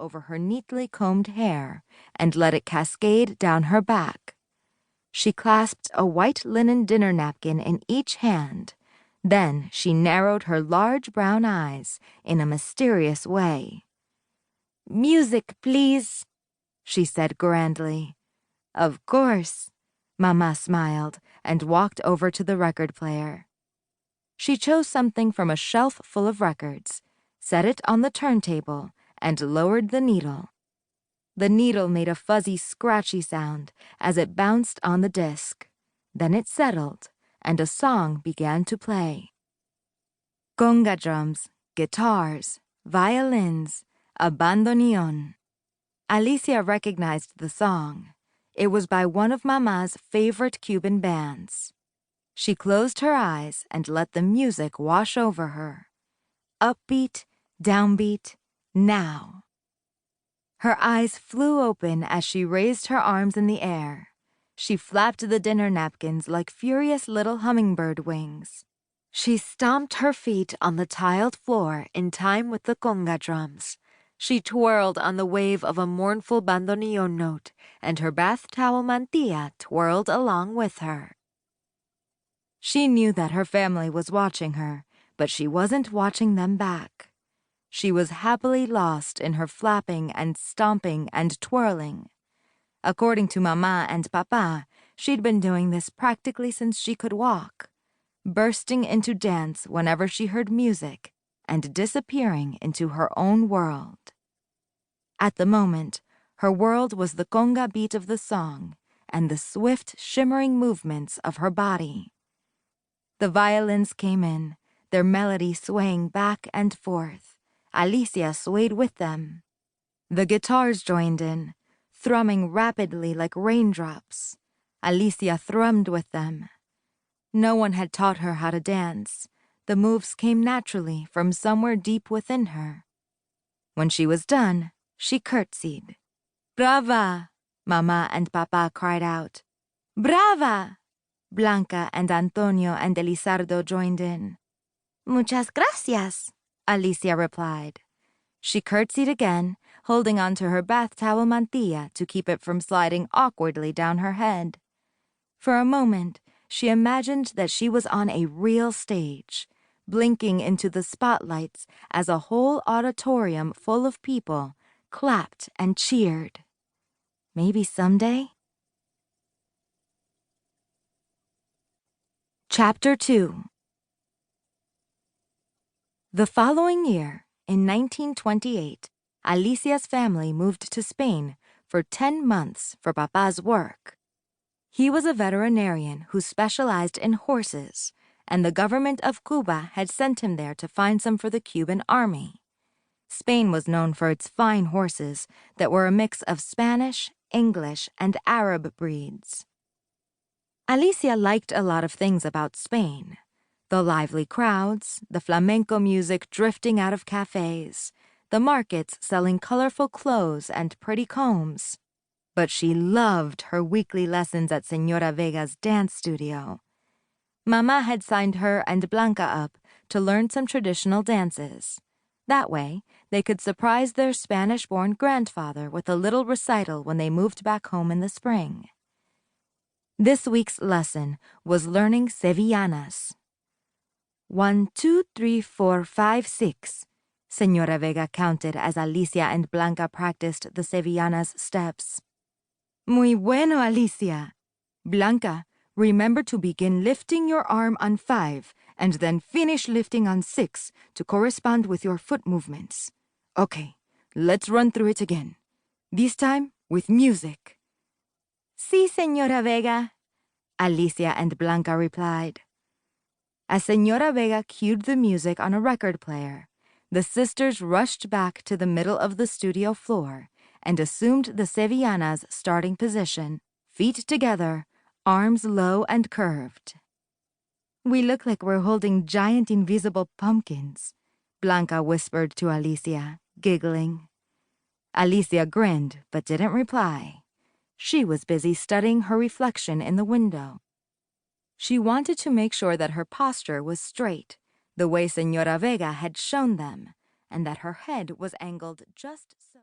over her neatly combed hair and let it cascade down her back. She clasped a white linen dinner napkin in each hand. Then she narrowed her large brown eyes in a mysterious way. "Music, please," she said grandly. "Of course," Mama smiled and walked over to the record player. She chose something from a shelf full of records, set it on the turntable, and lowered the needle. The needle made a fuzzy, scratchy sound as it bounced on the disc. Then it settled, and a song began to play. Conga drums, guitars, violins, a bandoneon. Alicia recognized the song. It was by one of Mama's favorite Cuban bands. She closed her eyes and let the music wash over her. Upbeat, downbeat, now. Her eyes flew open as she raised her arms in the air. She flapped the dinner napkins like furious little hummingbird wings. She stomped her feet on the tiled floor in time with the conga drums. She twirled on the wave of a mournful bandoneon note, and her bath towel mantilla twirled along with her. She knew that her family was watching her, but she wasn't watching them back. She was happily lost in her flapping and stomping and twirling. According to Mama and Papa, she'd been doing this practically since she could walk, bursting into dance whenever she heard music and disappearing into her own world. At the moment, her world was the conga beat of the song and the swift, shimmering movements of her body. The violins came in, their melody swaying back and forth. Alicia swayed with them. The guitars joined in, thrumming rapidly like raindrops. Alicia thrummed with them. No one had taught her how to dance. The moves came naturally from somewhere deep within her. When she was done, she curtsied. "Brava!" Mama and Papa cried out. "Brava!" Blanca and Antonio and Elizardo joined in. "Muchas gracias," Alicia replied. She curtsied again, holding onto her bath towel mantilla to keep it from sliding awkwardly down her head. For a moment, she imagined that she was on a real stage, blinking into the spotlights as a whole auditorium full of people clapped and cheered. Maybe someday? Chapter 2. The following year, in 1928, Alicia's family moved to Spain for 10 months for Papa's work. He was a veterinarian who specialized in horses, and the government of Cuba had sent him there to find some for the Cuban army. Spain was known for its fine horses that were a mix of Spanish, English, and Arab breeds. Alicia liked a lot of things about Spain. The lively crowds, the flamenco music drifting out of cafes, the markets selling colorful clothes and pretty combs. But she loved her weekly lessons at Señora Vega's dance studio. Mama had signed her and Blanca up to learn some traditional dances. That way, they could surprise their Spanish-born grandfather with a little recital when they moved back home in the spring. This week's lesson was learning sevillanas. 1, 2, 3, 4, 5, 6. Señora Vega counted as Alicia and Blanca practiced the sevillanas steps. Muy bueno, Alicia. Blanca, remember to begin lifting your arm on 5 and then finish lifting on 6 to correspond with your foot movements. Okay, let's run through it again. This time with music. Sí, Señora Vega, Alicia and Blanca replied. As Señora Vega cued the music on a record player, the sisters rushed back to the middle of the studio floor and assumed the sevillanas starting position, feet together, arms low and curved. We look like we're holding giant invisible pumpkins, Blanca whispered to Alicia, giggling. Alicia grinned but didn't reply. She was busy studying her reflection in the window. She wanted to make sure that her posture was straight, the way Señora Vega had shown them, and that her head was angled just so.